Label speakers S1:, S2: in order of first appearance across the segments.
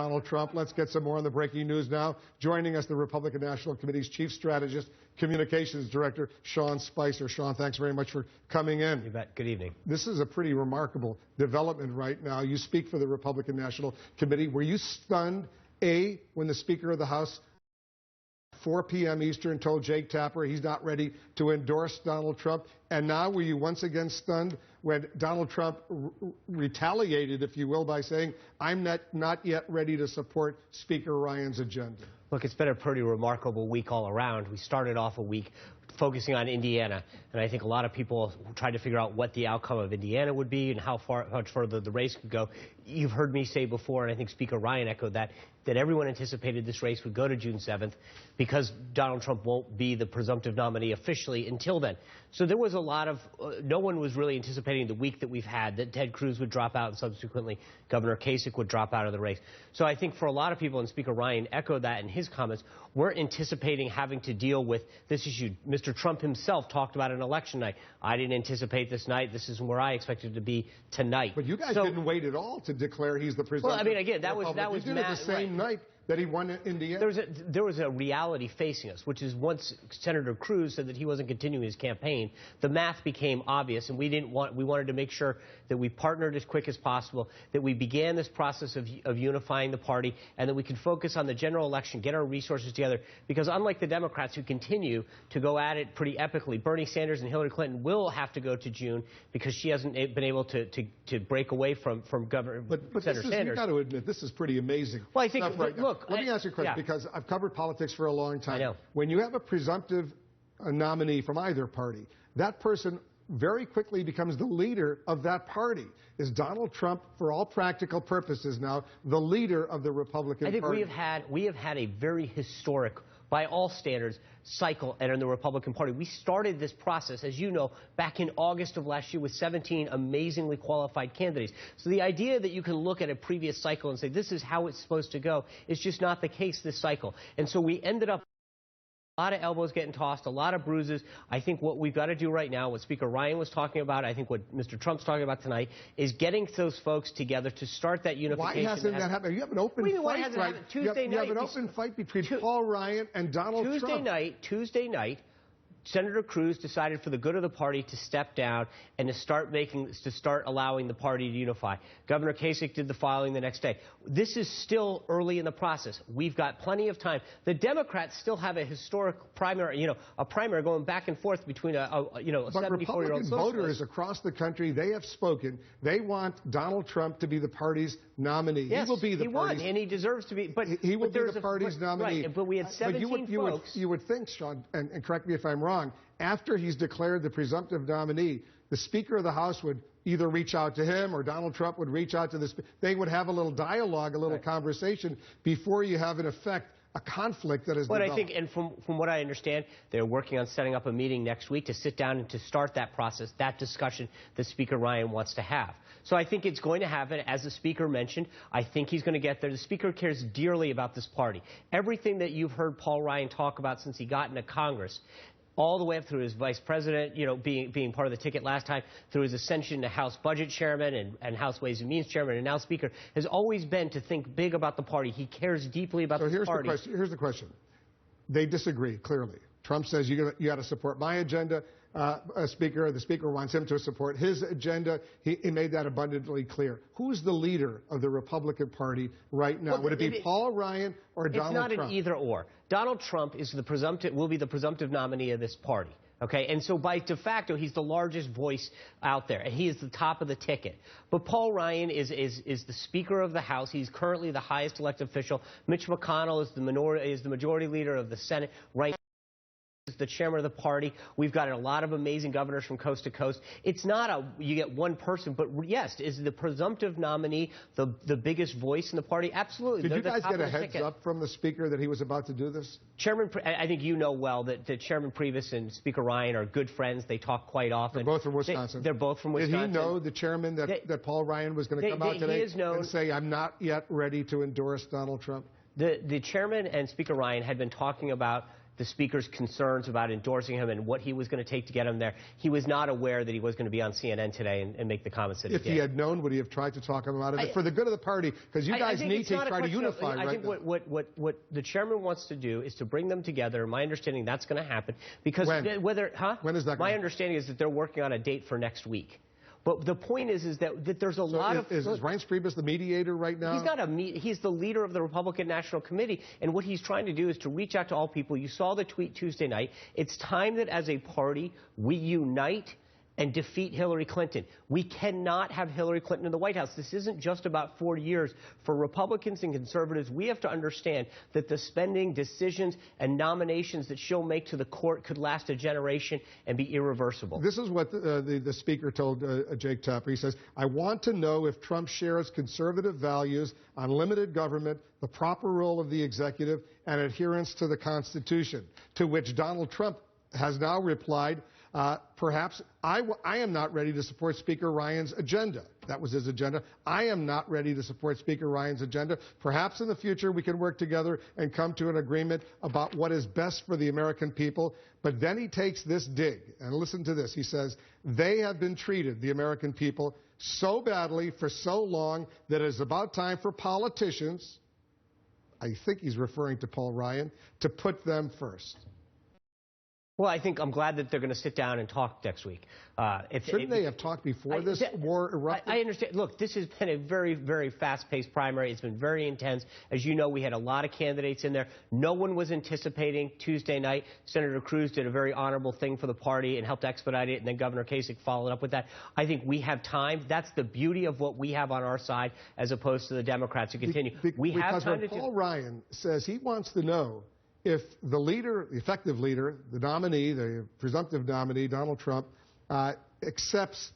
S1: Donald Trump. Let's get some more on the breaking news now. Joining us, the Republican National Committee's Chief Strategist, Communications Director, Sean Spicer. Sean, thanks very much for coming in.
S2: You bet. Good evening.
S1: This is a pretty remarkable development right now. You speak for the Republican National Committee. Were you stunned, A, when the Speaker of the House, 4 p.m. Eastern, told Jake Tapper he's not ready to endorse Donald Trump? And now were you once again stunned when Donald Trump retaliated, if you will, by saying, I'm not yet ready to support Speaker Ryan's agenda?
S2: Look, it's been a pretty remarkable week all around. We started off a week focusing on Indiana, and I think a lot of people tried to figure out what the outcome of Indiana would be and how much further the race could go. You've heard me say before, and I think Speaker Ryan echoed that everyone anticipated this race would go to June 7th because Donald Trump won't be the presumptive nominee officially until then. So there was a lot of, no one was really anticipating the week that we've had, that Ted Cruz would drop out and subsequently Governor Kasich would drop out of the race. So I think for a lot of people, and Speaker Ryan echoed that in his comments, we're anticipating having to deal with this issue. Mr. Trump himself talked about an election night. I didn't anticipate this night. This is where I expected to be tonight.
S1: But you guys didn't wait at all to declare he's the presumptive.
S2: Well, I mean, again, that was
S1: you did it the same night that he won Indiana.
S2: There was a reality facing us, which is once Senator Cruz said that he wasn't continuing his campaign, the math became obvious, and we wanted to make sure that we partnered as quick as possible, that we began this process of unifying the party, and that we could focus on the general election, get our resources together, because unlike the Democrats who continue to go at it pretty epically, Bernie Sanders and Hillary Clinton will have to go to June because she hasn't been able to break away from Senator Sanders.
S1: You've got to admit, this is pretty amazing.
S2: Well, I think, look,
S1: let me ask you a question, because I've covered politics for a long time.
S2: I know.
S1: When you have a presumptive nominee from either party, that person very quickly becomes the leader of that party. Is Donald Trump, for all practical purposes now, the leader of the Republican Party?
S2: I think we have had a very historic, by all standards, cycle in the Republican Party. We started this process, as you know, back in August of last year with 17 amazingly qualified candidates. So the idea that you can look at a previous cycle and say this is how it's supposed to go is just not the case this cycle. And so we ended up a lot of elbows getting tossed, a lot of bruises. I think what we've got to do right now, what Speaker Ryan was talking about, I think what Mr. Trump's talking about tonight, is getting those folks together to start that unification.
S1: Why hasn't that happened? You have an open fight, right?
S2: Tuesday night.
S1: You have an open fight between Paul Ryan and Donald Trump.
S2: Tuesday night, Senator Cruz decided for the good of the party to step down and to start allowing the party to unify. Governor Kasich did the filing the next day. This is still early in the process. We've got plenty of time. The Democrats still have a historic primary, a primary going back and forth between a 74-year-old socialist.
S1: Republican voters across the country, they have spoken. They want Donald Trump to be the party's nominee.
S2: Yes,
S1: he will be the party's,
S2: won, and he deserves to be. But
S1: he will be the party's nominee.
S2: Right, but we had 17 folks.
S1: You would think, Sean, and correct me if I'm wrong, after he's declared the presumptive nominee, the Speaker of the House would either reach out to him or Donald Trump would reach out to they would have a little dialogue, a little conversation before you have, in effect, a conflict that is developed.
S2: I think, and from what I understand, they're working on setting up a meeting next week to sit down and to start that process, that discussion that Speaker Ryan wants to have. So I think it's going to happen. As the Speaker mentioned, I think he's going to get there. The Speaker cares dearly about this party. Everything that you've heard Paul Ryan talk about since he got into Congress, all the way up through his vice president, being part of the ticket last time, through his ascension to House Budget Chairman and House Ways and Means Chairman and now Speaker, has always been to think big about the party. He cares deeply about the party.
S1: Here's the question. They disagree, clearly. Trump says you got to support my agenda. The Speaker wants him to support his agenda. He made that abundantly clear. Who's the leader of the Republican Party right now? Would it be Paul Ryan or Donald Trump?
S2: It's not an either or. Donald Trump will be the presumptive nominee of this party. Okay, and so by de facto, he's the largest voice out there, and he is the top of the ticket. But Paul Ryan is the Speaker of the House. He's currently the highest elected official. Mitch McConnell is the majority leader of the Senate. Right. Is the chairman of the party. We've got a lot of amazing governors from coast to coast. It's not you get one person, but yes, is the presumptive nominee the biggest voice in the party? Absolutely.
S1: Did you guys get a heads up from the Speaker that he was about to do this?
S2: I think you know well that Chairman Priebus and Speaker Ryan are good friends. They talk quite often.
S1: They're both from Wisconsin.
S2: They're both from Wisconsin.
S1: Did he know, the chairman, that Paul Ryan was going to come out today and say, I'm not yet ready to endorse Donald Trump?
S2: The chairman and Speaker Ryan had been talking about the Speaker's concerns about endorsing him and what he was going to take to get him there. He was not aware that he was going to be on CNN today and make the comments that he did.
S1: If he had known, would he have tried to talk him out of it for the good of the party? Because you guys need to try to unify right now.
S2: I think what the chairman wants to do is to bring them together. My understanding that's going to happen because
S1: when is that?
S2: My understanding is that they're working on a date for next week. But the point is that there's a lot of...
S1: Is Reince Priebus the mediator right now?
S2: He's not he's the leader of the Republican National Committee, and what he's trying to do is to reach out to all people. You saw the tweet Tuesday night. It's time that as a party we unite and defeat Hillary Clinton. We cannot have Hillary Clinton in the White House. This isn't just about 4 years. For Republicans and conservatives, we have to understand that the spending, decisions, and nominations that she'll make to the court could last a generation and be irreversible.
S1: This is what the Speaker told Jake Tapper. He says, I want to know if Trump shares conservative values, unlimited government, the proper role of the executive, and adherence to the Constitution, to which Donald Trump has now replied, perhaps I am not ready to support Speaker Ryan's agenda. That was his agenda. I am not ready to support Speaker Ryan's agenda. Perhaps in the future we can work together and come to an agreement about what is best for the American people. But then he takes this dig, and listen to this. He says, they have been treated, the American people, so badly for so long that it is about time for politicians, I think he's referring to Paul Ryan, to put them first.
S2: Well, I think I'm glad that they're going to sit down and talk next week.
S1: Shouldn't they have talked before this war erupted?
S2: I understand. Look, this has been a very, very fast-paced primary. It's been very intense. As you know, we had a lot of candidates in there. No one was anticipating Tuesday night. Senator Cruz did a very honorable thing for the party and helped expedite it, and then Governor Kasich followed up with that. I think we have time. That's the beauty of what we have on our side as opposed to the Democrats who continue. We have time to...
S1: Because when Paul Ryan says he wants to know if the leader, the effective leader, the nominee, the presumptive nominee, Donald Trump, accepts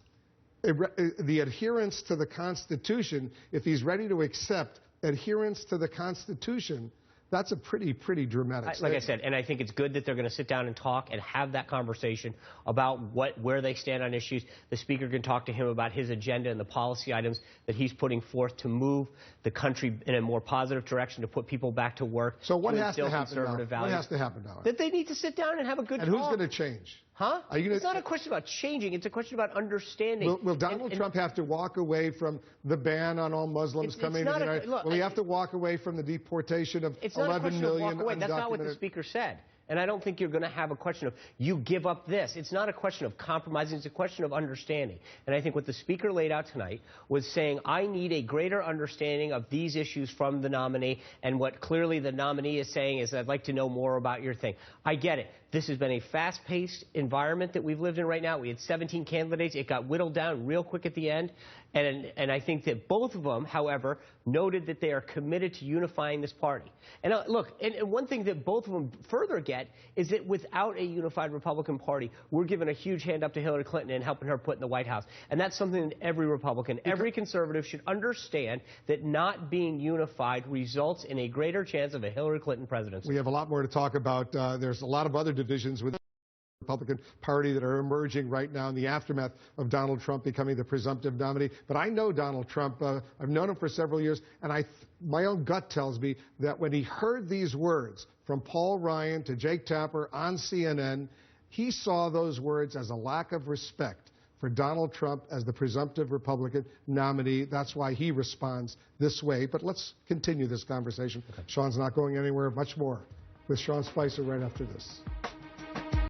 S1: the adherence to the Constitution, if he's ready to accept adherence to the Constitution, that's a pretty dramatic statement.
S2: Like I said, and I think it's good that they're going to sit down and talk and have that conversation about where they stand on issues. The Speaker can talk to him about his agenda and the policy items that he's putting forth to move the country in a more positive direction, to put people back to work.
S1: So what has to happen now? What has to happen now?
S2: That they need to sit down and have a good talk.
S1: And who's going to change?
S2: Huh? It's not a question about changing. It's a question about understanding.
S1: Will Donald Trump have to walk away from the ban on all Muslims coming into the United States? Will he have to walk away from the deportation of 11 million undocumented?
S2: That's not what the Speaker said. And I don't think you're going to have a question of, you give up this. It's not a question of compromising. It's a question of understanding. And I think what the Speaker laid out tonight was saying, I need a greater understanding of these issues from the nominee. And what clearly the nominee is saying is, I'd like to know more about your thing. I get it. This has been a fast-paced environment that we've lived in right now. We had 17 candidates. It got whittled down real quick at the end. And I think that both of them, however, noted that they are committed to unifying this party. And look, and one thing that both of them further get is that without a unified Republican Party, we're giving a huge hand up to Hillary Clinton and helping her put in the White House. And that's something that every Republican, every conservative should understand, that not being unified results in a greater chance of a Hillary Clinton presidency.
S1: We have a lot more to talk about. There's a lot of other divisions within the Republican Party that are emerging right now in the aftermath of Donald Trump becoming the presumptive nominee. But I know Donald Trump. I've known him for several years, and my own gut tells me that when he heard these words from Paul Ryan to Jake Tapper on CNN, he saw those words as a lack of respect for Donald Trump as the presumptive Republican nominee. That's why he responds this way. But let's continue this conversation. Okay. Sean's not going anywhere. Much more with Sean Spicer right after this.